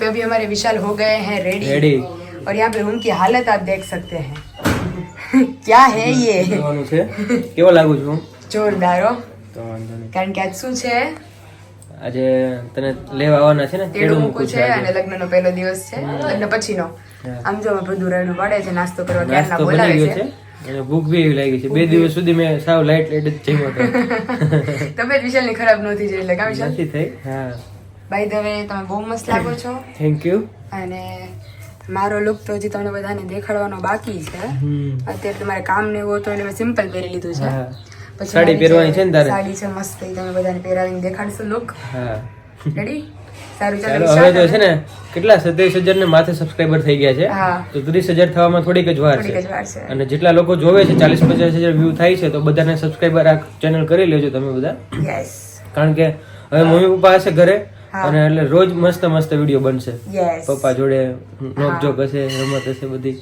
पे अभी हमारे विशाल हो गए हैं रेडी और यहाँ पे रूम की हालत आप देख सकते हैं क्या है ये કેવો લાગુ છું જોરદાર હો તો વાંધો નહીં કારણ કે આજ શું છે આજે તને લેવા આવવાના છે ને તેડું મૂકું છે અને લગ્નનો પહેલો દિવસ છે લગ્ન પછીનો આમ જો બધું રેડું પાડે છે નાસ્તો કરવા ક્યારના બોલાવે છે અને ભૂખ બી એવી લાગી છે 2 દિવસ સુધી મેં સાવ લાઈટ જ જમ્યો હતો તબિયત વિશાલની ખરાબ નહોતી જઈ એટલે કા વિશાલ નથી થઈ હા બાય ધ વે તમે બહુ મસ્ત લાગો છો થેન્ક યુ અને મારો લુક તો હજી તમને બધાને દેખાડવાનો બાકી છે અત્યારે તમારે કામ ને એવું હતું એટલે મેં સિમ્પલ પહેરી લીધું છે પછી સાડી પહેરવાની છે ને તારે સાડી છે મસ્ત તમે બધાને પહેરાવીને દેખાડશો લુક હા રેડી સારું ચાલો ચાલો હવે તો છે ને કેટલા 27,000 ને માથે સબસ્ક્રાઇબર થઈ ગયા છે હા તો 30,000 થવામાં થોડીક જ વાર થોડીક જ છે વાર છે અને જેટલા લોકો જોવે છે 40-50,000 વ્યૂ થાય છે તો બધાને સબસ્ક્રાઇબર આ ચેનલ કરી લેજો તમે બધા યસ કારણ કે હવે મમ્મી પપ્પા હશે ઘરે અને એટલે રોજ મસ્ત મસ્ત વિડીયો બનશે યસ પપ્પા જોડે નોકઝોક હશે રમત હશે બધી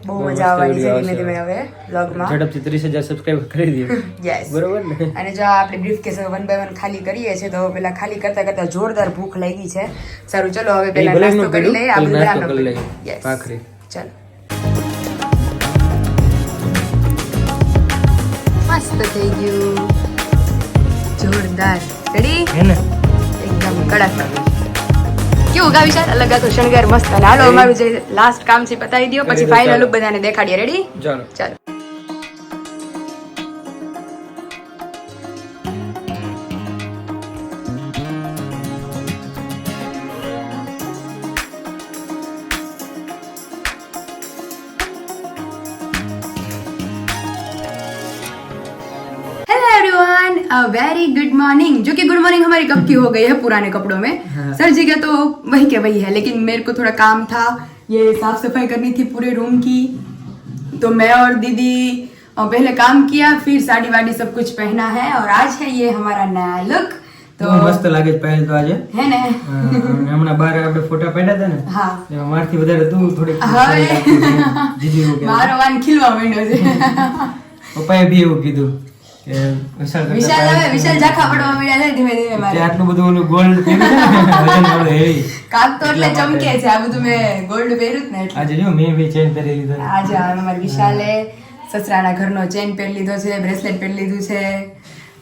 બહુ મજા આવવાની છે ધીમે ધીમે હવે વ્લોગમાં ઝડપથી 30,000 સબસ્ક્રાઇબર કરી દો યસ બરોબર ને અને જો આપણે બ્રીફ કેસ 1 બાય 1 ખાલી કરીએ છીએ તો પેલા ખાલી કરતા કરતા જોરદાર ભૂખ લાગી છે સારું ચલો હવે પેલા નાસ્તો કરી લઈએ આ બધું નાસ્તો કરી લઈએ યસ ભાખરી ચાલો મસ્ત થઈ ગયું જોરદાર રેડી હે ને એકદમ કડક કેવું ગા વિચાર અલગ હતો શણગાર મસ્ત અને હાલો અમારું જે લાસ્ટ કામ છે પતાવી દો પછી ફાઇનલ લુક બધાને દેખાડીએ રેડી ચાલો ચાલો वेरी गुड मॉर्निंग जो कि गुड मॉर्निंग हमारी कब की हो गई है पुराने कपड़ों में सर जी का तो वही के वही है लेकिन मेरे को थोड़ा काम था ये साफ सफाई करनी थी पूरे रूम की तो मैं और दीदी पहले काम किया फिर साड़ी वाड़ी सब कुछ पहना है और आज है ये हमारा नया लुक તો મસ્ત લાગે છે પહેલ તો આજે है ने હમણાં બહાર આપણે ફોટા પાડ્યા હતા ને હા એમાં મારથી વધારે તું થોડી જીજી હો ગયા મારો વાન ખીલવા માંડ્યો છે પપ્પાએ બી એવું કીધું કે વિશાલ ઝાખા પડવા માંડ્યા છે ધીમે ધીમે મારે આટલું બધું ઓલું ગોલ્ડ પહેર્યું છે ને વજન વાળું હેવી કાક તો એટલે ચમકે છે આ બધું મેં ગોલ્ડ પહેર્યું જ ને એટલે આજે જો મેં બી ચેન પહેરી લીધો આજે અમારા વિશાલે સસરાના ઘરનો ચેન પહેરી લીધો છે બ્રેસલેટ પહેરી લીધું છે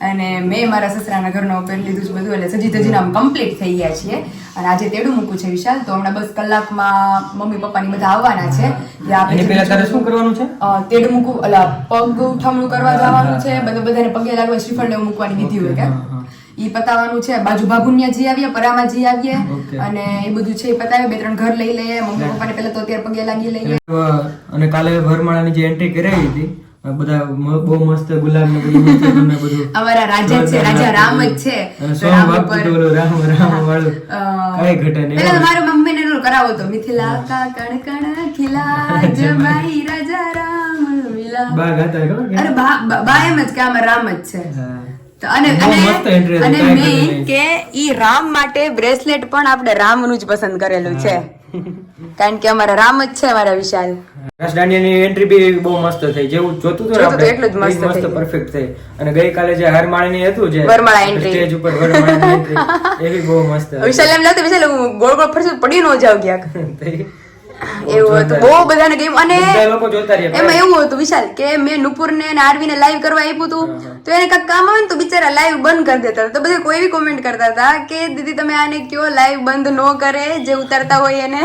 અને મેં મારા સસરાના ઘરનો પહેરી લીધું છે બધું એટલે સજી તજીને આમ કમ્પ્લીટ થઈ ગયા છીએ અને આજે તેડું મૂકું છે વિશાલ તો હમણાં બસ કલાકમાં મમ્મી પપ્પાની બધા આવવાના છે જે આપણે પહેલા તારે શું કરવાનું છે તેડું મૂકું એટલે પગ ઉઠામણું કરવા જવાનું છે બધાને પગે લાગવા શ્રીફળ ને મૂકવાની વિધિ હોય કે ઈ પતાવવાનું છે બાજુ ભાભુનિયા જી આવીએ પરામાં જી આવીએ અને એ બધું છે એ પતાવે 2-3 ઘર લઈ લઈએ મમ્મી પપ્પાને પહેલા તો અત્યારે પગે લાગી લઈએ અને કાલે ભરમાળાની જે એન્ટ્રી કરાવી હતી બધા બહુ મસ્ત ગુલાબ ને બધું અમારા રાજા છે રાજા રામ જ છે અને સોમ બાપુ તો રામ વાળું કઈ ઘટે નહીં પેલા મારા મમ્મી ને કરાવો તો મિથિલા કા કણ કણ ખિલા જમાઈ રાજા રામ મિલા બા ગાતા ખબર અરે બા એમ જ કે આમાં રામ જ છે તો અને મેઇન કે ઈ રામ માટે બ્રેસલેટ પણ આપણે રામનું જ પસંદ કરેલું છે કારણ કે અમારા રામ જ છે અમારા વિશાલ રાસ દાંડિયાની એન્ટ્રી બી બહુ મસ્ત થઈ જેવું જોતું હતું આપણે એટલું જ મસ્ત પરફેક્ટ થઈ અને ગઈકાલે જે હારમાળાની હતું જે વરમાળા એન્ટ્રી સ્ટેજ ઉપર વરમાળાની એન્ટ્રી એ બી બહુ મસ્ત વિશાલ એમ લાગતું વિશાલ હું ગોળ ગોળ ફરશું પડી ન જાવ ક્યાંક એવું હતું બહુ બધાને ગેમ અને એમાં એવું હતું વિશાલ કે મેં નુપુર ને આરવી ને લાઈવ કરવા આપ્યું હતું તો એને કાંઈક કામ આવે ને તો બિચારા લાઈવ બંધ કરી દેતા હતા તો બધા કોઈ એવી કોમેન્ટ કરતા હતા કે દીદી તમે આને કયો લાઈવ બંધ ન કરે જે ઉતારતા હોય એને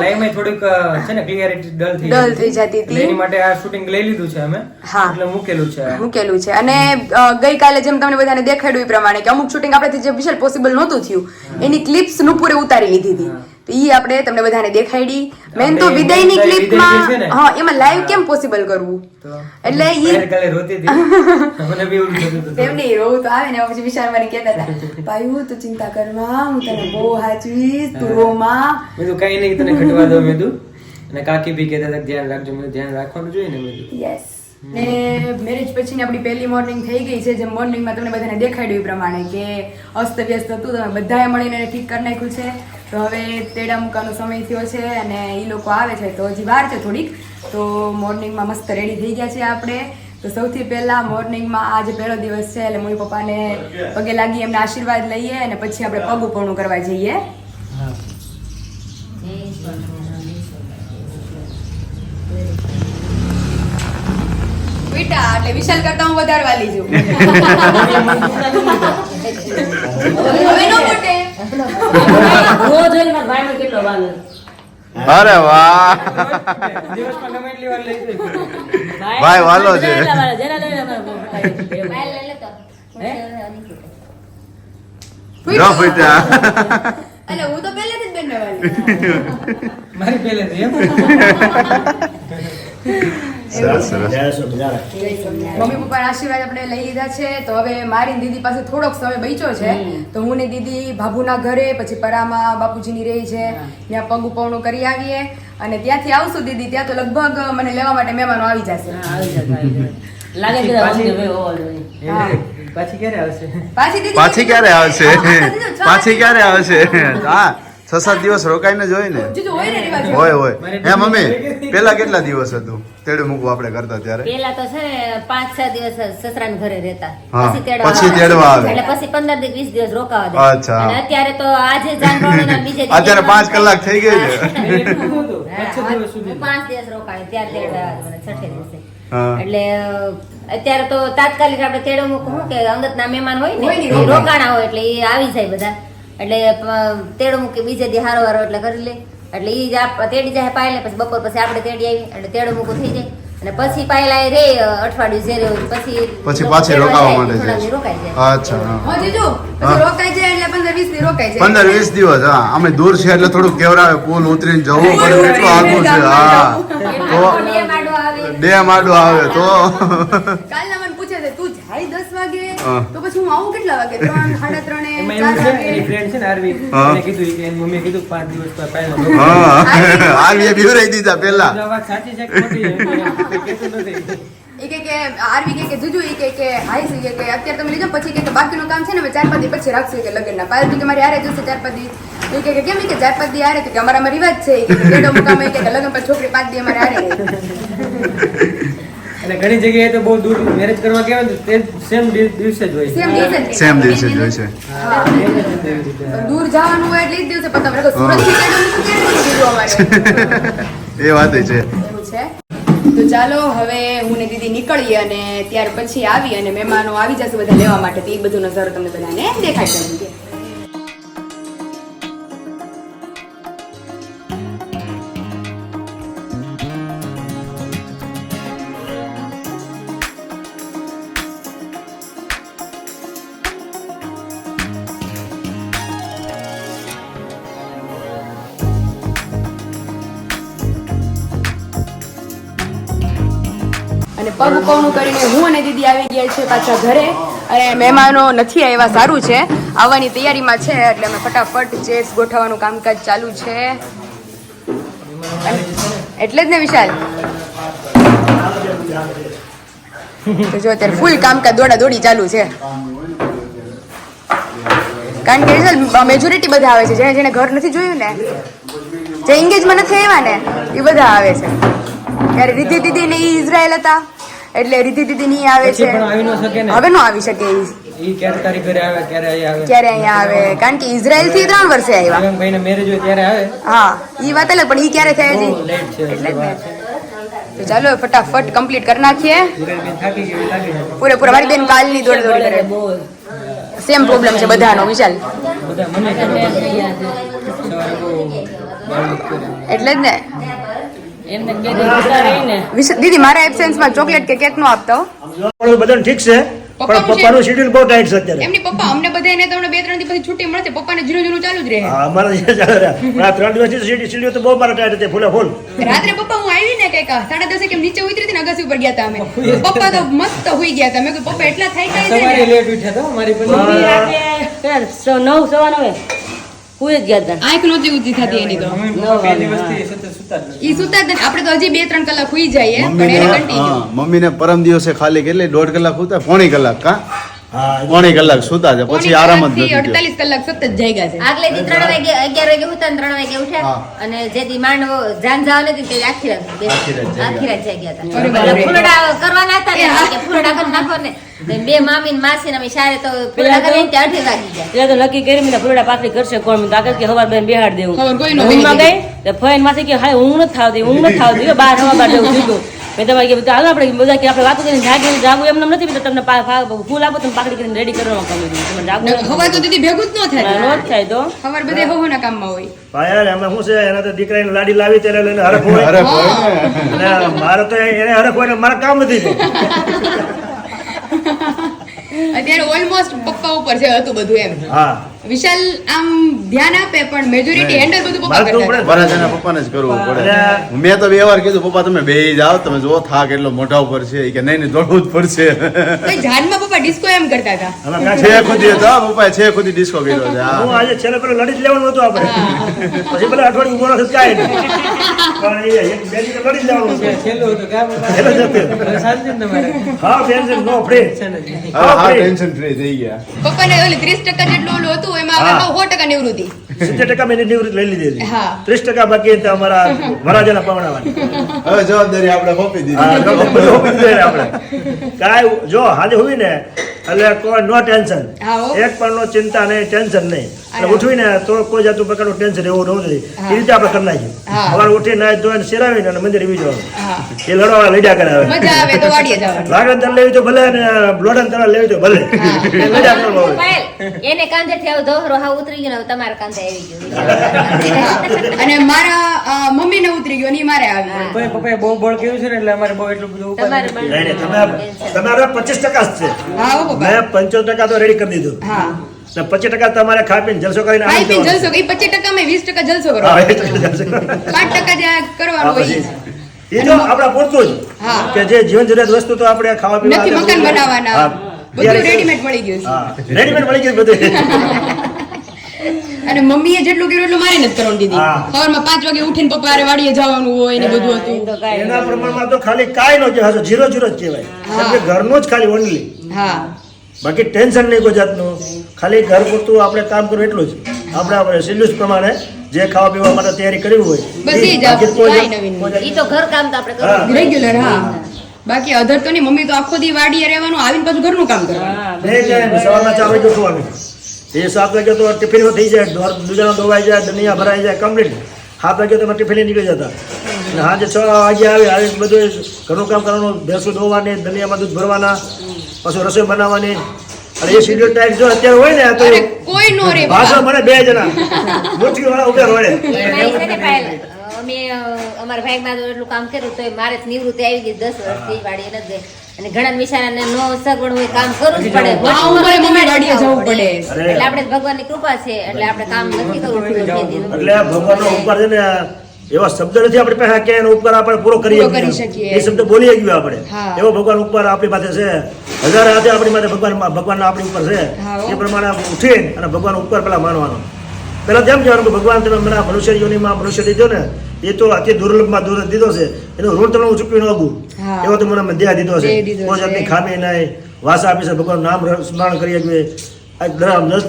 લાઈવ માં થોડીક છે ને ક્લિયરિટી ડલ થઈ જતી હતી એની માટે આ શૂટિંગ લઈ લીધું છે અમે એટલે મૂકેલું છે અને ગઈકાલે જેમ તમને બધાને દેખાડ્યું એ પ્રમાણે કે અમુક શૂટિંગ આપણાથી જે વિશાલ પોસિબલ નહોતું થયું એની ક્લિપ્સ નુપુરે ઉતારી લીધી હતી તો ઈ આપણે તમને બધાને દેખાડી મેન તો વિદાયની ક્લિપમાં હા એમાં લાઈવ કેમ પોસિબલ કરવું એટલે ઈ કાલે રોતી હતી મને બી એવું થતું હતું એમ નહીં રોવું તો આવે ને પછી વિશાલ મને કહેતા હતા ભાઈ તું ચિંતા કરમાં હું તને બહુ હાચવીશ તું રોમાં મેં તો કઈ નહીં તને ખટવા દો મેં તું અને કાકી બી કહેતા હતા ધ્યાન રાખજો મેં ધ્યાન રાખવાનું જોઈએ ને મેં યસ ને મેરેજ પછીની આપણી પહેલી મોર્નિંગ થઈ ગઈ છે જે મોર્નિંગમાં તમને બધાને દેખાડ્યું એ પ્રમાણે કે અસ્તવ્યસ્ત હતું તમે બધાએ મળીને ઠીક કરી નાખ્યું છે તો હવે તેડા મૂકવાનો સમય થયો છે અને એ લોકો આવે છે તો હજી વાર છે થોડીક તો મોર્નિંગમાં મસ્ત રેડી થઈ ગયા છે આપણે તો સૌથી પહેલા મોર્નિંગમાં આજે પહેલો દિવસ છે એટલે મમ્મી પપ્પાને પગે લાગી એમના આશીર્વાદ લઈએ અને પછી આપણે પગ ઉપરનું કરવા જઈએ પીટા એટલે વિશાલ કરતા હું વધારે વાલી છું હવે નો મોટે રોજ જોઈને મારા ભાઈનો કેટલો વાલો. અરે વાહ દિવસમાં ગમે એટલી વાર લઈ જાય. ભાઈ વાલો છે. જેના લઈને અમારા ભાઈ. હે? જો ફૂટ્યા એટલે હું તો પહેલેથી જ બેનને વાલી મારી પહેલેથી એમ. સરસ સરસ મમ્મી પપ્પાના આશીર્વાદ આપણે લઈ લીધા છે તો હવે મારી ને દીદી પાસે થોડોક સમય બચ્યો છે તો હું ને દીદી બાબુના ઘરે પછી પરામાં બાપુજીની રહી છે ત્યાં પગ ઉપવણું કરી આવીએ અને ત્યાંથી આવશું દીદી ત્યાં તો લગભગ મને લેવા માટે મહેમાનો આવી જશે હા, આવી જશે, આવી જશે. લાગે કે પાછી- હવે ઓવર હોય. હા. પાછી ક્યારે આવશે? પાછી દીદી પાછી ક્યારે આવશે હા, દીદી, છ પાછી ક્યારે આવશે હા 6-7 દિવસ રોકાઈને જોઈ ને જીજુ હોય ને રિવાજ હોય હોય હે મમ્મી પેલા કેટલા દિવસ હતું તેડું મૂકવું આપણે કરતા ત્યારે પેલા તો છે ને 5-6 દિવસ સસરાના ઘરે રહેતા. હા, તેડવા પછી આવે. તેડવા આવે. એટલે પછી 15-20 દિવસ રોકાવા દે. અચ્છા. અને અત્યારે તો આજે જાનવાણીના બીજે દિવસે અત્યારે 5 કલાક થઈ ગઈ છે એટલું હતું. હા, 5 દિવસ સુધી. હું 5 દિવસ રોકાય ત્યારે તેડવા આવે મને છઠ્ઠે દિવસે. હા. એટલે અત્યારે તો તાત્કાલિક આપણે તેડો મૂકવું શું કે અંગતના મહેમાન હોય હોય ને ને, એ રોકાણા હોય એટલે એ આવી જાય બધા એટલે તેડો મૂકી બીજે દી હારો હારો એટલે કરી લે એટલે ઈ જ તેડી જાય પાયલે પછી બપોર પછી આપણે તેડી આવી એટલે તેડો મૂકું થઈ જાય અને પછી પાયલા એ રે અઠવાડિયું જે રે હોય પછી પાછી રોકાવા માટે થોડા દી જાય. રોકાઈ જાય. અચ્છા હા. હા જીજુ પછી રોકાઈ જાય એટલે 15-20 દી રોકાઈ જાય 15-20 દિવસ હા અમે દૂર છે એટલે થોડુંક કેવરાવે પુલ ઉતરીને જવું પડે એટલું આગું છે હા તો ડેમ આડો આવે. ડેમ આડો આવે તો કાલના મને પૂછે છે તું જાય 10 વાગે હા. તો પછી હું આવું કેટલા વાગે 3, 3:30, એમાં 4 એવું છે, વાગે એની friend છે ને આરવી, હા. એને કીધું કે એની મમ્મીએ કીધું 5 દિવસ પહેલા હા આવી બીવરાઈ દીધા પેલા આ વાત સાચી છે કે ખોટી છે? કોઈ કહેતું નથી. એ કે આરવી કે જુજુ ઈ કે હાઈ સી કે અત્યારે તમે લીધો પછી કે બાકીનું કામ છે ને અમે 4-5 દી પછી રાખશું કે લગ્નના પાછી કે મારી હારે જશે 4-5 દી એ કે કેમ ઈ કે 4-5 દી હારે કે અમારામાં રિવાજ છે ઈ કે ડેડો મુકામ ઈ કે લગ્ન પછી છોકરી 5 દી અમારે હારે રહે. અને ઘણી જગ્યાએ તો બહુ દૂર મેરેજ કરવા ગયા હોય ને તે સેમ દિવસે જ હોય. સેમ દિવસે જ. સેમ દિવસે જ હોય છે હા. પણ દૂર જવાનું હોય એટલે ઈ જ દિવસે પતંગ રાખો સુરત થી ડેડો મુકું ક્યારે નહીં દીધું અમારે એ વાત છે એવું છે તો ચાલો હવે હું ને દીદી નીકળીએ અને ત્યાર પછી આવી અને મહેમાનો આવી જશે બધા લેવા માટે તો એ બધું નજારો તમને બધાને દેખાડી દઈએ અને પગ પગનું કરીને હું અને દીદી આવી ગયા છે પાછા ઘરે અને મહેમાનો નથી આવ્યા સારું છે આવવાની તૈયારીમાં છે એટલે અમે ફટાફટ ચેસ ગોઠવવાનું કામકાજ ચાલુ છે એટલે જ ને વિશાલ તો જો અત્યારે ફૂલ કામકાજ દોડા દોડી ચાલુ છે કારણ કે વિશાલ મેજોરિટી બધા આવે છે જેને જેને ઘર નથી જોયું ને જે એંગેજમાં નથી આવ્યા ને એ બધા આવે છે ત્યારે રીધિ દીદી ને ઈ ઇઝરાયલ હતા એટલે રીધિ દીદી ની આવે પછી છે પણ આવી ન શકે ને. હવે નો આવી શકે ઈ ઈ ક્યારે તારી ઘરે આવે ક્યારે અહીં આવે ક્યારે અહીંયા આવે કારણ કે ઇઝરાયલ થી 3 વર્ષે આવ્યા એમ ભાઈને મેરેજ હોય ત્યારે આવે. હા ઈ વાત અલગ પણ ઈ ક્યારે થાય બહુ છે લેટ છે એટલે જ ને તો ચાલો ફટાફટ કમ્પ્લીટ કરી નાખીએ હિરલબેન થાકી ગઈ લાગે છે. પૂરેપૂરા મારી બેન કાલની દોડ દોડ કરે બહુ સેમ પ્રોબ્લેમ છે બધાનો વિશાલ બધા મને ખબર પડે. સવારે બહુ બાવળિક કરે. એટલે જ ને એમને બે દિવસ જતા રહીને દીદી મારા એબ્સેન્સમાં ચોકલેટ કે કેક નો આપતા હો બધાને ઠીક છે પણ પપ્પાનું શેડ્યુલ બહુ ટાઈટ છે અત્યારે એમની પપ્પા અમને બધાને તો 2-3 દી પછી છુટ્ટી મળશે પપ્પાને જીરો જીરો ચાલુ જ રહે હા, અમારા જે ચાલે રહ્યા. પણ આ 3 દિવસથી શેડ્યુલ તો બહુ મારા ટાઈટ હતી ફૂલે ફૂલ રાત્રે પપ્પા હું આવી ને કઈક 10:30 કેમ નીચે ઉતરી હતી ને અગાસી ઉપર ગયા હતા અમે પપ્પા તો મસ્ત હોઈ ગયા હતા મેં કીધું પપ્પા એટલા થાય છે સવારે ને લેટ ઉઠ્યા હતા મારી પણ રાતે 9:09 હુઈ જ ગયા હતા. આંખ નહોતી ઊંચી થતી એની તો મમ્મી પપ્પા બે દિવસથી સતત સુતા જ નથી. ઈ સુતા જ નથી. આપણે તો હજી 2-3 કલાક હુઈ જઈએ પણ એને મમ્મીને કન્ટિન્યુ હા મમ્મીને પરમ દિવસે ખાલી કેટલી 1.5 કલાક સુતા 1.5 કલાક કા હા 1.5 કલાક સુતા છે પછી આરામ જ નથી થયો. 48 કલાક સતત જાગ્યા છે આગલે દી 3 વાગે 11 વાગે ઉઠ્યા ને 3 વાગે ઉઠ્યા હા. અને જે દી માંડ જાન જવા નથી તે આખી રાત આખી રાત જાગ્યા. આખી રાત જાગ્યા હતા અરે બાપરે. એટલે ફૂલડા કરવાના હતા ને કે ફૂલડા કરી નાખો ને તો બે મામી ને માસી ને અમે સારે તો ફૂલડા કરીને ત્યાં 8 વાગી ગયા. એટલે તો નક્કી કરી મેં ફૂલડા પાકડી કરશે કોણ મેં તો આગળ કે હવાર બેન બેહાડ દેવું ખબર કોઈ નો ઊંઘમાં ગઈ તો ફોઈન માંથી કે હાય ઊંઘ નથી થાવતી ઊંઘ નથી થાવતી બહાર હવા બાર જવું થયું મેં તમારે કીધું હાલો આપણે બધા કે આપણે વાતો કરીને જાગવું એમને નથી તો તમને ફૂલ આપો તમે પાકડી કરીને રેડી કરવાનું કામ દીધું તમે જાગવું હવા તો દીદી ભેગું જ ન થાય નો થાય તો ખબર બધે હોવાના કામમાં હોય ભાઈ એમાં શું છે એના તો દીકરાની લાડી લાવી ત્યારે લઈને હરખ હોય અરે ભાઈ ને. અને મારે તો એને હરખ હોય ને મારે કામ નથી છે. અત્યારે ઓલમોસ્ટ પપ્પા ઉપર છે હતું બધું એમ હા વિશાલ આમ ધ્યાન આપે પણ મેજોરિટી હેન્ડલ બધું પપ્પા મારે તો કરતા હતા. વરરાજાના પપ્પાને જ કરવું પડે. મેં તો બે વાર કીધું પપ્પા તમે બેહી જાઓ, તમે જો થાક એટલો મોઢા ઉપર છે. ઈ કે નહીં દોડવું જ પડશે. તો જાનમાં પપ્પા ડિસ્કો એમ કરતા હતા હવે કાંઈ છે ખુદી તો પપ્પાએ છે ખુદી ડિસ્કો કર્યો છે. હું હા આજે છેલ્લે પેલું લડી જ લેવાનું હતું આપણે પછી પેલા અઠવાડિયું ઉભો નથી કાંઈ નહીં પણ એ એક બે દિવસ લડી જ લેવાનું હતું. છેલ્લું હતું કામ એટલે જ હતું. શાંતિ ને તમારે હા ટેન્શન નો ફ્રી હા ટેન્શન ફ્રી થઈ ગયા. પપ્પાને ઓલી 30% જેટલું ઓલું હતું એમાં હવે હા. 100% નિવૃત્તિ 70% મેં નિવૃત્તિ લઈ લીધી હતી. હા. 30% બાકી હતા અમારા વરરાજાના પવડાવવાની. હવે જવાબદારી આપણે સોંપી હા, દીધી. બધું હોવી જોઈએ આપણે. કાંઈ જો હાજે હોય ને એટલે કોઈ નો ટેન્શન, હા, હો. એક પણ નો ચિંતા નહીં, ટેન્શન નહીં. અને ઉઠવી ને તો કોઈ જાતનું પ્રકારનું ટેન્શન એવું ન જોઈએ. હા. એ રીતે આપણે કરી નાખીએ. હા. સવારે ઉઠી નાઈ ધોઈને શેરાવીને અને મંદિરે વી જવાનું. હા એ લડવા લડ્યા કરે હવે. મજા આવે તો વાડીએ જવાનું લાગણ તર લેવી તો ભલે અને બ્લોડન તર લેવી તો ભલે. એ લડ્યા કરવાનું હવે. પાયલ, એને કાંધેથી આવું દોહરો હાવ ઉતરી ગયો ને હવે તમારા કાંધે આવી ગયો અને મારા મમ્મીને ઉતરી ગયો ને ઈ મારે આવી ગયો. ભાઈ પપ્પાએ બહુ બળ કર્યું છે ને એટલે અમારે બહુ એટલું બધું તમારે ઉપાધિ નહીં, નહીં, તમારે 25% જ છે. હા હો પપ્પા મેં 75% તો રેડી કરી દીધું. હા ને 25% તમારે ખાઈ પીને જલસો કરીને ખાઈ આનંદ પીને લેવાનો. જલસો એ 25% માં 20% જલસો કરો હા, એ તો જલસો. 5% જે કરવાનું હા, હોય પછી એ જો આપણા પૂરતું જ હા. કે જે જીવન જરૂરિયાત વસ્તુ તો આપણે ખાવા પીવા નથી મકાન બનાવવાના હા. બધું રેડીમેડ મળી ગયું છે હા, રેડીમેડ મળી ગયું બધું. અને મમ્મીએ જેટલું કર્યું એટલું મારે નથી કરવાનું દીધી હા. સવારમાં 5 વાગે ઉઠીને પપ્પા હારે વાડીએ જવાનું હોય ને બધું હતું એના પ્રમાણમાં તો ખાલી કાંઈ નો કહેવાય, ઝીરો ઝીરો જ કહેવાય. કેમ કે ઘરનું જ ખાલી ઓનલી, હા બાકી ટેન્શન નહીં કોઈ જાતનું. ખાલી ઘર પૂરતું આપણે કામ કરવું એટલું જ. આપણે શેડ્યુલ પ્રમાણે જે ખાવા પીવા માટે તૈયારી કરવી હોય બસ એ જ બાકી કોઈ કાંઈ નવીન કોઈ ઈ તો ઘર કામ તો આપણે હા. કરવું રેગ્યુલર હા બાકી અધર તો નહીં મમ્મી તો આખો દી વાડીએ રહેવાનું આવીને પાછું ઘરનું કામ કરવાનું નહીં જાય સવારના 4 વાગે ઉઠવાનું. એ 7 વાગે તો ટિફિન થઈ જાય, દૂધાનો ધોવાઈ જાય, દનિયા ભરાઈ જાય કમ્પ્લીટ. 7 વાગે તો ટિફિન નીકળી જતા અને સાંજે 6 વાગે આવી બધું ઘરનું કામ કરવાનું, ભેંસો ધોવાની, દનિયામાં દૂધ ભરવાના, પછી રસોઈ બનાવવાની. અને એ શેડ્યુલ ટાઈમ જો અત્યારે હોય ને તો અરે કોઈ નો રે ભાષા મને 2 જણા મુઠ્ઠી વાળા ઉભે રોડે. એમાં છે ને પાયલ, અમે અમારા ભાઈમાં તો એટલું કામ કર્યું તો મારે જ નિવૃત્તિ આવી ગઈ 10 વર્ષથી વાડીએ નથી ગઈ અને ઘણા બિચારાને નો સગવડ હોય કામ કરવું જ પડે આ ઉંમરે મમ્મી વાડીએ જવું પડે એટલે આપણે ભગવાનની કૃપા છે એટલે આપણે કામ નથી કરવું પડતું ખેતીનું. એટલે ભગવાનનો ઉપકાર છે ને એવા શબ્દ નથી આપણી પાસે કે એનો ઉપકાર આપણે પૂરો કરી પૂરો કરી શકીએ. એ શબ્દ બોલી ગયો આપણે. હા. એવો ભગવાન ઉપકાર આપણી પાસે છે. હજાર હાથે આપણી પાસે ભગવાન આપણી ઉપર છે. હા, હો. એ પ્રમાણે ઉઠીને અને ભગવાન ઉપકાર પેલા માનવાનો. પેલા તેમ કહેવાનું કે ભગવાન તમે મને આ મનુષ્ય યોનિમાં મનુષ્ય દીધો ને એ તો અતિ દુર્લભમાં દુર્લભ દીધો છે, એનો ઋણ તમે હું ચૂકવી ન શકું. હા. એવો તો મને દેહ દીધો છે. દેહ દીધો કોઈ છે. જાતની ખામી નહીં, વાસા આપી છે, ભગવાનનું નામ સ્મરણ કરી શકીએ,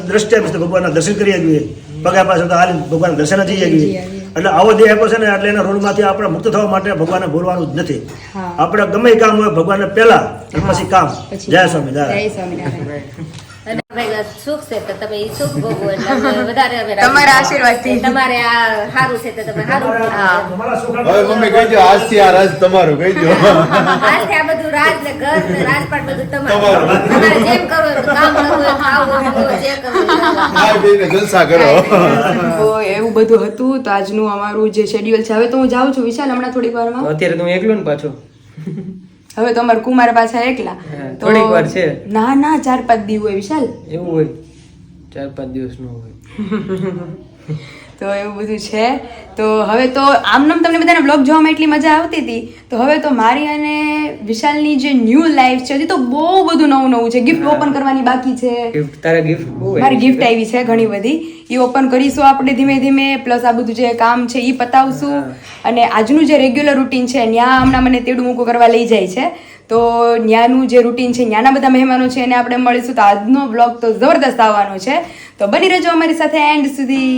દ્રષ્ટિ આપી છે, ભગવાનના દર્શન કરી શકીએ, પગા પાસે તો હાલી ભગવાનના દર્શન નથી શકીએ. એટલે આવો દેહ આપ્યો છે ને એટલે એના ઋણમાંથી આપણે મુક્ત થવા માટે ભગવાનને ભૂલવાનું જ નથી. હા. આપણે ગમે એ કામ હોય ભગવાનને પહેલા અને પછી કામ. પછી જય સ્વામિનારાયણ. જય સ્વામિનારાયણ અને ભાઈ સુખ છે તો તમે ઈ સુખ ભોગવો એટલે અમે વધારે હવે તમારા આશીર્વાદથી. તમારે આ સારું છે તો તમે સારું ભોગવો. તમારા સુખ હવે મમ્મી કહી દો આજથી આ રાજ તમારું કહી દો. આજથી આ બધું રાજ ને ઘર ને રાજપાટ બધું તમારું. તમારે જેમ કરવું હોય કામ કરવું હોય, ખાવું હોય, જે કરવું હોય. ખાઈ પીને જલસા કરો. તો એવું બધું હતું તો આજનું અમારું જે શેડ્યુલ છે હવે તો હું જાઉં છું વિશાલ હમણાં થોડીક વારમાં અત્યારે તો હું એકલો ને પાછો હવે તો અમારા કુમાર પાછા એકલા હા, તો થોડીક વાર છે. ના 4-5 દી હોય વિશાલ એવું હોય 4-5 દિવસ નું હોય તો એવું બધું છે તો હવે તો આમનામ તમને બધાને બ્લોગ જોવામાં એટલી મજા આવતી હતી તો હવે તો મારી અને વિશાલની જે ન્યૂ લાઈફ છે હજી તો બહુ બધું નવું છે ગિફ્ટ ઓપન કરવાની બાકી છે ગિફ્ટ તારા ગિફ્ટ બહુ મારી ગિફ્ટ આવી છે ઘણી બધી એ ઓપન કરીશું આપણે ધીમે ધીમે પ્લસ આ બધું જે કામ છે એ પતાવશું અને આજનું જે રેગ્યુલર રૂટીન છે ત્યાં હમણાં મને તેડું મૂકું કરવા લઈ જાય છે તો ત્યાંનું જે રૂટીન છે ત્યાંના બધા મહેમાનો છે એને આપણે મળીશું તો આજનો બ્લોગ તો જબરદસ્ત આવવાનો છે તો બની રહેજો અમારી સાથે એન્ડ સુધી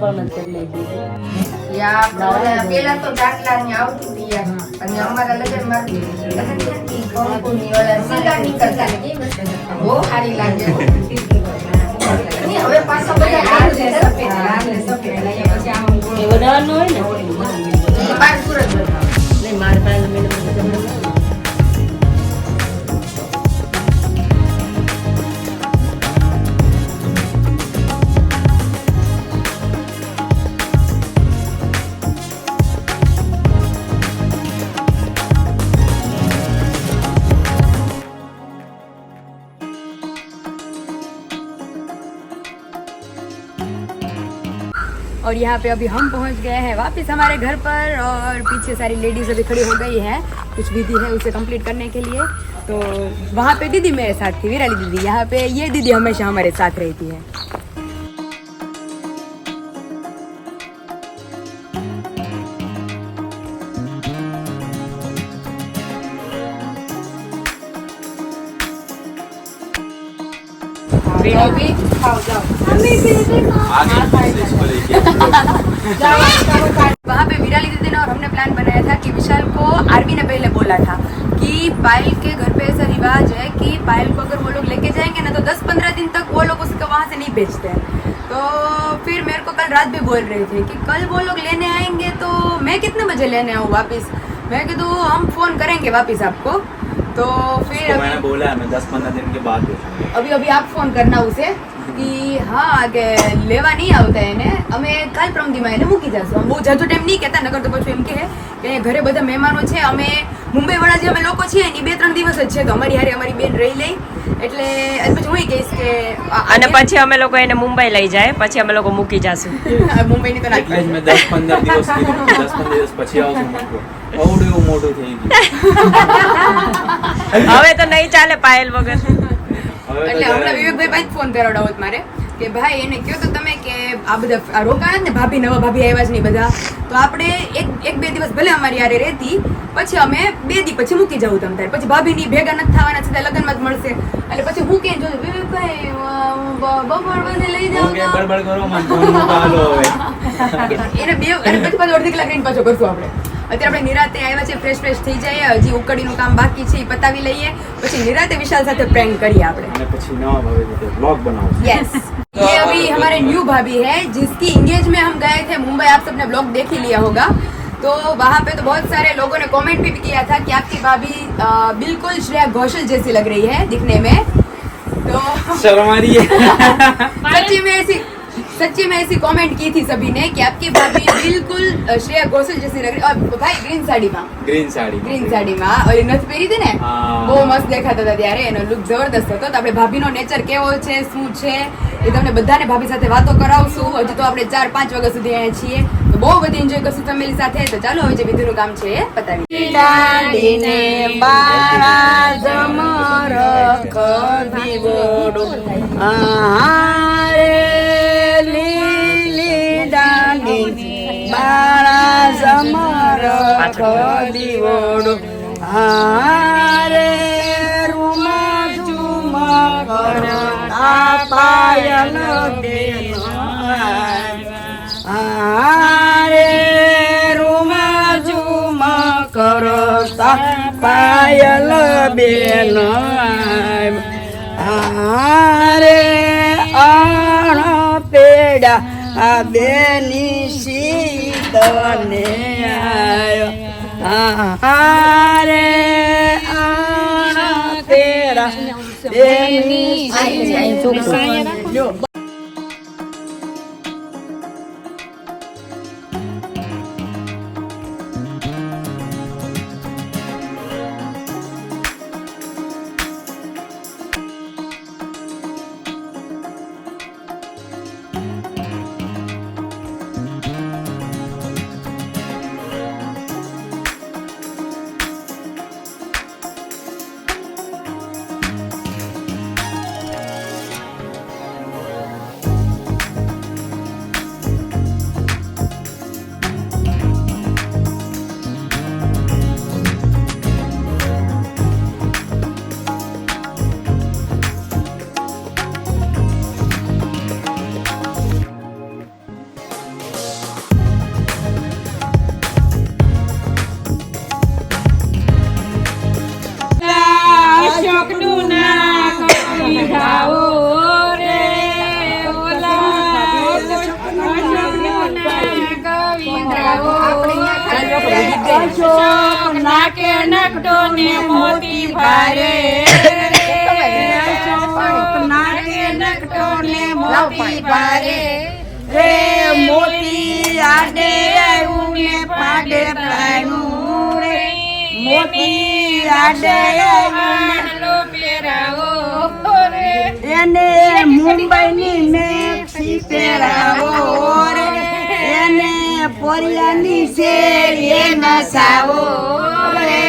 પણ કરી નાખી પેલા તો દાખલા ને આવતું હતું યાર. અને અમારા લગ્નમાં કંકુની ઓલા સીધા નીકળતા. બહુ સારી લાગે. અને હવે પાછા બધા લાલ ને સફેદ, લાલ ને સફેદ. અને પછી આમ એ બનાવવાનું હોય ને બાર સુરત બધા. નહીં મારે પાસે મેં और यहाँ पे अभी हम पहुँच गए हैं वापस हमारे घर पर और पीछे सारी लेडीज अभी खड़ी हो गई हैं कुछ विधि है उसे कंप्लीट करने के लिए तो वहाँ पे दीदी मेरे साथ थी विराली दीदी यहाँ पे ये दीदी हमेशा हमारे साथ रहती है अभी खाओ जाओ वहाँ पे विराली दीदी ने और हमने प्लान बनाया था कि विशाल को आरवी ने पहले बोला था कि पायल के घर पे ऐसा रिवाज है कि पायल को अगर वो लोग लेके जाएंगे ना तो 10-15 दिन तक वो लोग उसको वहाँ से नहीं भेजते हैं तो फिर मेरे को कल रात भी बोल रहे थे कि कल वो लोग लेने आएंगे तो मैं कितने बजे लेने आऊँ वापस मैं कि तो हम फोन करेंगे वापस आपको तो फिर तो मैंने बोला है मैं 10-15 दिन के बाद अभी आप फोन करना उसे कि हाँ કે લેવા નહીં આવતા એને અમે કાલ પ્રમદીમાં એને મૂકી જશું અમે બહુ જાજો ટાઈમ નહીં કહેતા નકર તો પછી એમ કહે કે ઘરે બધા મહેમાનો છે અમે મુંબઈવાળા જે અમે લોકો છીએ એની 2-3 દિવસ જ છે તો અમારી હારે અમારી બેન રહી લઈ એટલે પછી હું કહીશ કે અને પછી અમે લોકો એને મુંબઈ લઈ જાય પછી અમે લોકો મૂકી જાશું મુંબઈની તો ના એટલે જ મેં 10-15 દિવસ કીધું 10-15 દિવસ પછી આવશું મૂકવું અવડું એવું મોટું થઈ ગયું હવે તો નહીં ચાલે પાયલ વગર એટલે હમણાં વિવેકભાઈ પાસે ફોન કરાવડાવો મારે કે ભાઈ એને કહો તો તમે કે આ બધા આ રોકાણ ને ભાભી નવા ભાભી આવ્યા છે ને બધા તો આપણે એક બે દિવસ ભલે અમારી હારે રહેતી પછી અમે 2 દી પછી મૂકી જવું તમ તારે પછી ભાભીની ભેગા નથી થવાના છે લગ્નમાં જ મળશે એટલે પછી હું કે જો વિવેકભાઈ બપોર બને લઈ જાવ કે બળબડ કરો મને ફોન ચાલો હવે એને બે અને પછી પાછો અડધી કલાક રહીને પાછો કરશું આપણે અત્યારે આપણે નિરાતે આવ્યા છે ફ્રેશ થઈ જાય હજી ઉકળીનું કામ બાકી છે એ પતાવી લઈએ પછી નિરાતે વિશાલ સાથે પ્રેન્ક કરીએ આપણે અને પછી નવા ભાવે રીતે બ્લોગ બનાવો यस ये अभी हमारे न्यू भाभी है जिसकी इंगेज में हम गए थे मुंबई आप सबने ब्लॉग देख ही लिया होगा तो वहाँ पे तो बहुत सारे लोगों ने कमेंट भी किया था कि आपकी भाभी बिल्कुल श्रेया घोषाल जैसी लग रही है दिखने में तो शर्म आ रही है सच्ची में ऐसी कमेंट की थी सभी ने कि आपकी भाभी बिल्कुल श्रेया घोषाल जैसी लग रही और भाई ग्रीन साड़ी में ગ્રીન સાડી માં ઓલી નથ પહેરી હતી ને હા. બહુ મસ્ત દેખાતા હતા ત્યારે એનો લુક જબરદસ્ત હતો તો આપણે ભાભીનો નેચર કેવો છે શું છે એ તમને બધાને ભાભી સાથે વાતો કરાવશું હજી તો આપણે 4-5 વાગ્યા સુધી અહીંયા છીએ તો બહુ બધી એન્જોય કરશું ફેમિલી સાથે તો ચાલો હવે જે વિધિનું કામ છે એ પતાવી દાડીને બાળા જમર ખદી બોડો આરે લીલી દાડી બાળા જમર ખદી બોડો આરે રૂમા ઝુમા કરતા પાયલ બેન આરે રૂમા ઝુમા કરતા પાયલ બેન આરે આણ પેડા આ બેની શીતને આયો આરે આણ પેડા બેની શીતને અશોક નાકે નકટો ને મોતી ભારે અશોક નાકે નકટો ને મોતી ભારે રે મોતી આડે આવ્યું ને પાડે પાડ્યું રે મોતી આડે આવ્યું ને પહેરાવો રે એને મુંબઈની મેક્સી પહેરાવો રે એને પોરિયાની શેરીએ નસાવો રે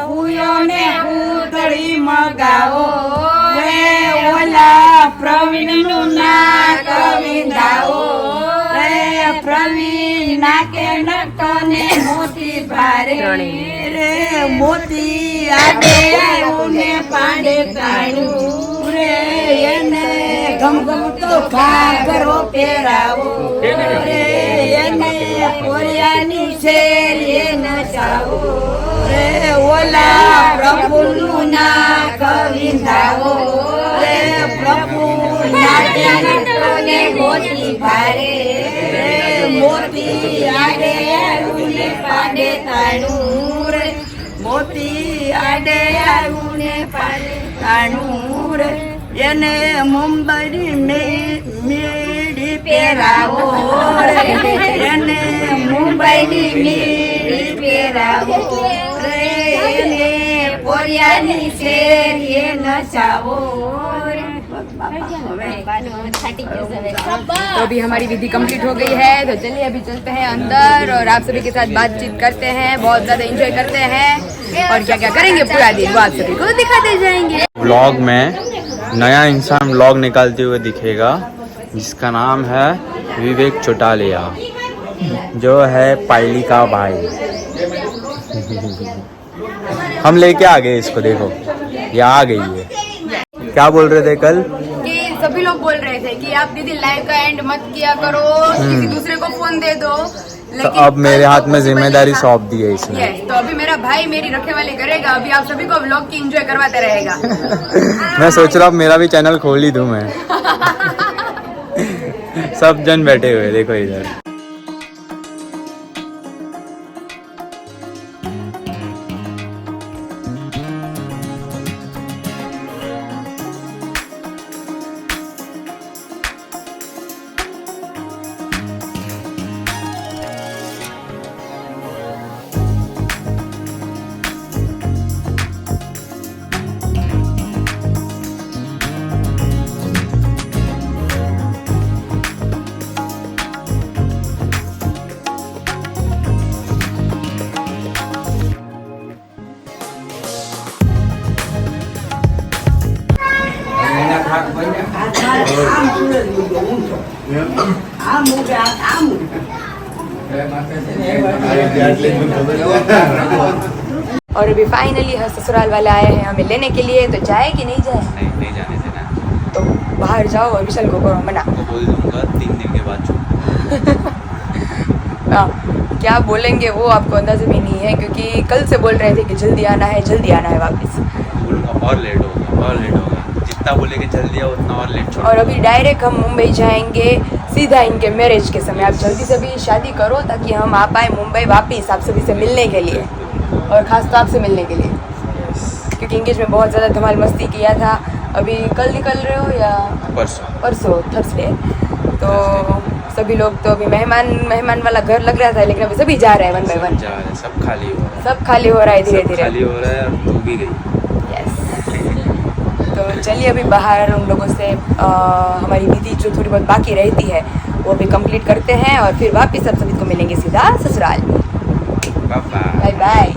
ફૂલોને પૂતળી મગાવો રે ઓલા પ્રવીણનું નાક વિંધાવો રે પ્રવીણ નાકે નટને મોતી ભારે રે મોતી આડે આવ્યું ને પાડે કાઢ્યું રે એને ગમગમતો ઘાઘરો પહેરાવો રે એને પોરિયાની શેરીએ નચાવો રે ઓલા પ્રભુનું નાક વિંધાવો રે પ્રભુ નાકે નટને મોતી ભારે રે મોતી આડે આવ્યું ને પાડે તાણું રે મોતી આડે આવ્યું ને પાડે તાણું રે એને મુંબઈની મેળી પહેરાવો રે એને મુંબઈની મેળી પહેરાવો રે એને પોરિયાની શેરીએ નચાવો રે तो अभी हमारी विधि कंप्लीट हो गई है, तो चलिए अभी चलते हैं अंदर और आप सभी के साथ बातचीत करते हैं, बहुत ज़्यादा एंजॉय करते हैं और क्या क्या करेंगे पूरा दिन वो आप सभी को दिखाते जाएंगे। व्लॉग में नया इंसान व्लॉग निकालते हुए दिखेगा जिसका नाम है विवेक चौटालिया, जो है पायली का भाई। हम लेके आ गए इसको, देखो ये आ गई है। क्या बोल रहे थे कल? कि सभी लोग बोल रहे थे कि आप दीदी लाइव का एंड मत किया करो, किसी दूसरे को फोन दे दो, तो अब मेरे हाथ में जिम्मेदारी सौंप दी है इसने। यस, तो अभी मेरा भाई मेरी रखवाली करेगा, अभी आप सभी को व्लॉग की एंजॉय करवाते रहेगा। मैं सोच रहा हूँ मेरा भी चैनल खोल ही दूं मैं। सब जन बैठे हुए देखो इधर। और अभी फाइनली ससुराल वाले आए हैं हमें लेने के लिए, तो जाए कि नहीं जाए? नहीं जाने देना, तो बाहर जाओ और विशाल को करो मना। तो बोल दूंगा 3 दिन के बाद हाँ, क्या बोलेंगे वो आपको अंदाजा भी नहीं है, क्योंकि कल से बोल रहे थे कि जल्दी आना है वापस। बोलूंगा और लेट होगा, जितना बोलेंगे जल्दी आओ उतना और लेट और अभी डायरेक्ट हम मुंबई जाएंगे सीधा इनके मैरिज के समय। आप जल्दी से भी शादी करो ताकि हम आ पाए मुंबई वापस आप सभी से मिलने के लिए, और ख़ास तो आपसे मिलने के लिए, क्योंकि इंगेज में बहुत ज़्यादा धमाल मस्ती किया था। अभी कल निकल रहे हो या परसों थर्सडे, तो सभी लोग तो अभी मेहमान वाला घर लग रहा था, लेकिन अभी सभी जा रहे हैं 1 by 1। सब खाली हो रहा है, सब खाली हो रहा है धीरे धीरे, खाली हो रहा है और तू भी गई। यस, तो चलिए अभी बाहर उन लोगों से हमारी विधि जो थोड़ी बहुत बाकी रहती है वो भी कंप्लीट करते हैं, और फिर वापस सब सभी को मिलेंगे सीधा ससुराल। Bye bye.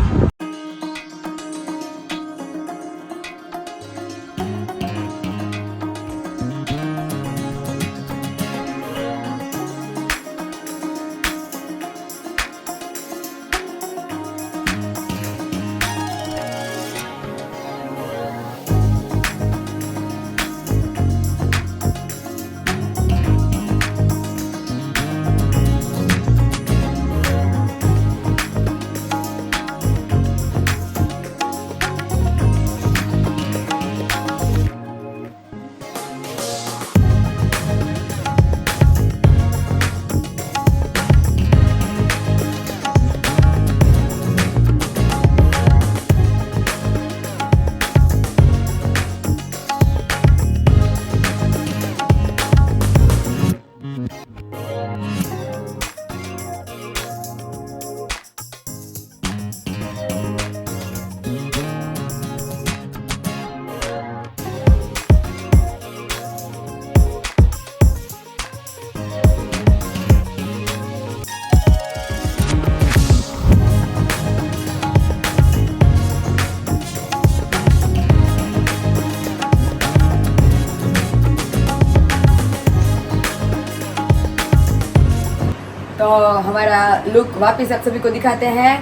तो हमारा लुक वापस आप सभी को दिखाते हैं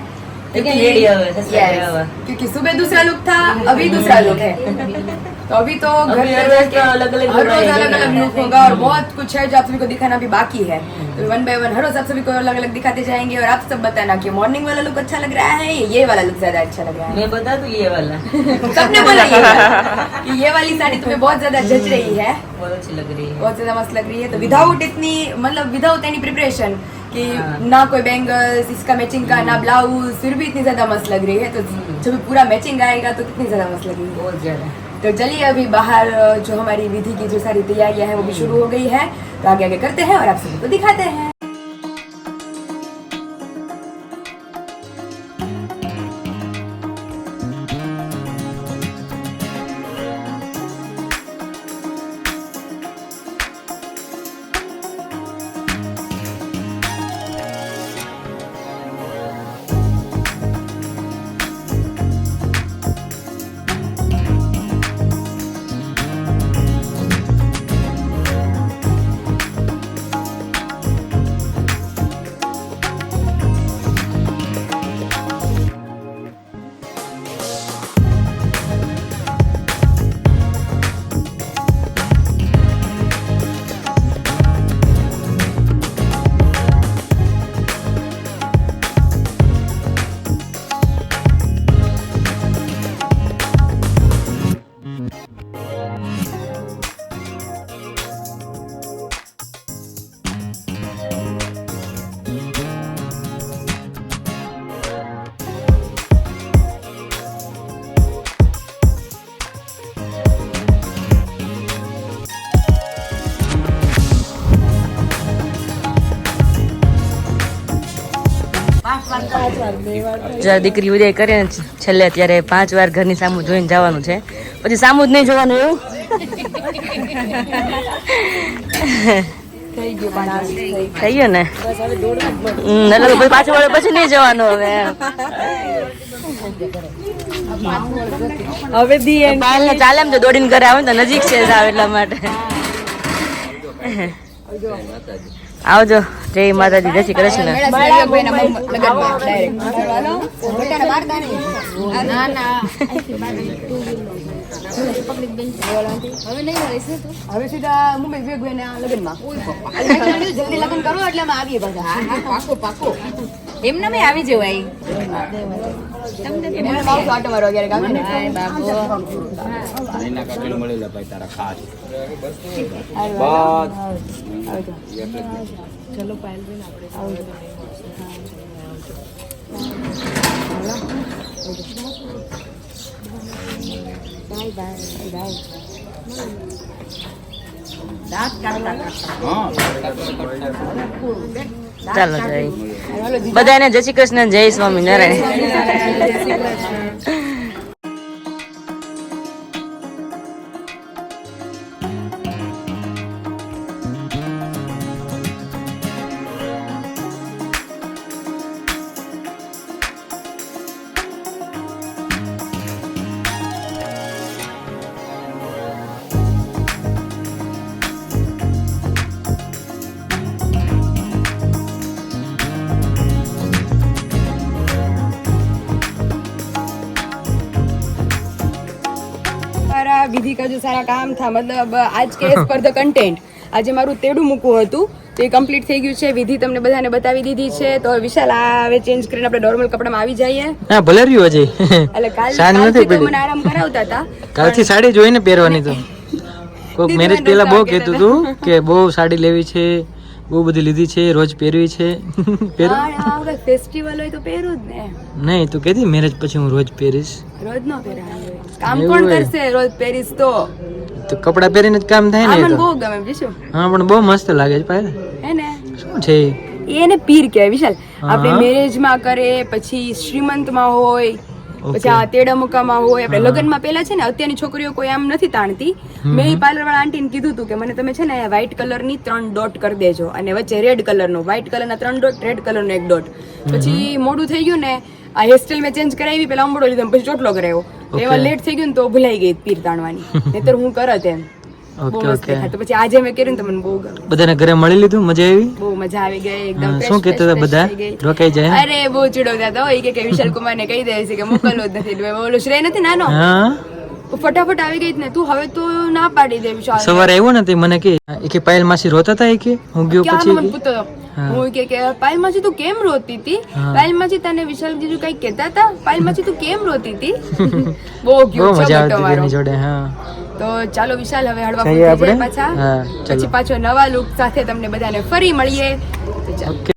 रेडी हो गए, Yes, क्योंकि सुबह दूसरा लुक था, अभी दूसरा लुक है। तो अभी तो घर अभी घर रोज के तो अलग-अलग हर रोज बनाएंगे। अलग अलग लुक होगा और बहुत कुछ है जो आप सभी को दिखाना भी बाकी है। तो 1 by 1 हर रोज आप सभी को अलग अलग दिखाते जाएंगे और आप सब बताना कि मॉर्निंग वाला लुक अच्छा लग रहा है या ये वाला लुक ज्यादा अच्छा लग रहा है। मैं बता दूं ये वाला सबने बोला ये वाला, कि ये वाली साड़ी तुम्हें बहुत ज्यादा जच रही है, बहुत अच्छी लग रही है। बहुत ज्यादा मस्त लग रही है। तो विदाउट इतनी मतलब विदाउट एनी प्रिपरेशन कि ना कोई बैंगल्स, इसका मैचिंग का ना ब्लाउज, फिर भी इतनी ज्यादा मस्त लग रही है। तो जब पूरा मैचिंग आएगा तो कितनी ज्यादा मस्त लगेगी। बहुत ज्यादा। तो चलिए अभी बाहर जो हमारी विधि की जो सारी तैयारियां हैं वो भी शुरू हो गई है। तो आगे आगे करते हैं और आप सभी को दिखाते हैं। જ્યારે દીકરી ઉદય કરે ને છેલ્લે ત્યારે 5 વાર ઘરની સામું જોઈને જવાનું છે, પછી સામું જ નહીં જોવાનું એવું. થઈ ગયું ને એટલે તો પાછું વળે પછી નહીં જવાનું હવે. હવે દી પાયલને ચાલે એમ તો દોડીને ઘરે આવે ને તો નજીક છે જાવ એટલા માટે. આવજો. જય માતાજી, જય શ્રી કૃષ્ણ. હવે સીધા મુંબઈ વિવેકભાઈ ના લગ્નમાં જલ્દી લગ્ન કરો એટલે અમે આવીએ પાછા. પાકો પાકો એમને મેં આવી જવાય. તમને આટો મારો ક્યારેક આવે ને. ચલો પાયલ ચાલો જય બધાને જય શ્રી કૃષ્ણ, જય સ્વામિનારાયણ. विधि का जो सारा काम था, मतलब आज के एज पर ધ કન્ટેન્ટ આજે મારું તેડું મૂકવું હતું તો એ કમ્પ્લીટ થઈ ગયું છે. વિધિ તમને બધાને બતાવી દીધી છે. તો વિશાલ આ હવે ચેન્જ કરીને આપણે નોર્મલ કપડામાં આવી જઈએ. હા ભલે રહ્યું હજી. એટલે કાલથી તો મને આરામ કરાવતા હતા. કાલથી સાડી જોઈને પહેરવાની. તો કોઈક મેરેજ પહેલા બહુ કહેતું હતું કે બહુ સાડી લેવી છે, બહુ બધી લીધી છે, રોજ પહેરવી છે. ફેસ્ટિવલ હોય તો પહેરું જ ને. નહીં તું કહેતી મેરેજ પછી હું રોજ પહેરીશ. રોજ ન પહેરાય, કામ કોણ કરશે રોજ પહેરીશ તો. તો કપડા પહેરીને જ કામ થાય ને. મને બહુ ગમે વિશુ. હા પણ બહુ મસ્ત લાગે છે પાયલ. હે ને શું છે એને પીર કહેવાય વિશાલ. આપણે મેરેજમાં કરે, પછી શ્રીમંતમાં હોય, પછી આ તેડા મુકામાં હોય, આપણે લગ્નમાં પેલા છે ને અત્યારની છોકરીઓ કોઈ આમ નથી તાણતી. મેં પાર્લર વાળા આંટીને કીધું હતું કે મને તમે છે ને વ્હાઈટ કલરની 3 ડોટ કરી દેજો અને વચ્ચે રેડ કલરનો, વ્હાઈટ કલરના 3 ડોટ, રેડ કલરનો 1 ડોટ. પછી મોડું થઈ ગયું ને, આ હેરસ્ટાઈલ મેં ચેન્જ કરાવી, પેલા અંબડો લીધો પછી ચોટલો કરાવ્યો. એમાં લેટ થઈ ગયું ને તો ભૂલાઈ ગઈ પીર તાણવાની. નહીતર હું કરત એમ. બહુ ઓકે મસ્ત ઓકે દેખાતું. પછી આજે મેં કર્યું ને તો મને બહુ ગમ્યું. બધાને ઘરે મળી લીધું, મજા આવી? બહુ મજા આવી ગઈ એકદમ હા, fresh, શું કહેતા હતા fresh, બધા? fresh થઈ ગઈ. રોકાઈ જાય એમ? અરે બહુ ચીડવતા હતા હો. ઈ કે વિશાલ કુમાર ને કહી દે છે કે મોકલવો જ નથી. ઓલો શ્રેય નથી નાનો, હા ફટાફટ આવી ગઈ જ ને. તું હવે તો ના પાડી દે વિશાલ. સવારે આવ્યો ને તે મને કે પાયલ માસી રોતા હતા કે હું ગયો ક્યાંનો મને પછી પૂછતો હતો. હા. હું કે પાયલ માસી તું કેમ રોતી હતી? હા. પાયલ માસી તને વિશાલ જીજુ કઈ કહેતા હતા? પાયલ માસી તું કેમ રોતી હતી? બહુ બહુ ક્યુટ મજા છે આવતી હતી તમારો. એની જોડે. હા તો ચાલો વિશાલ હવે હળવા જઈએ ફૂલ થઈ આપણે? જાય પાછા. હા, ચાલો. પછી પાછો નવા લુક સાથે તમને બધાને ફરી મળીએ. તો ચાલો. ઓકે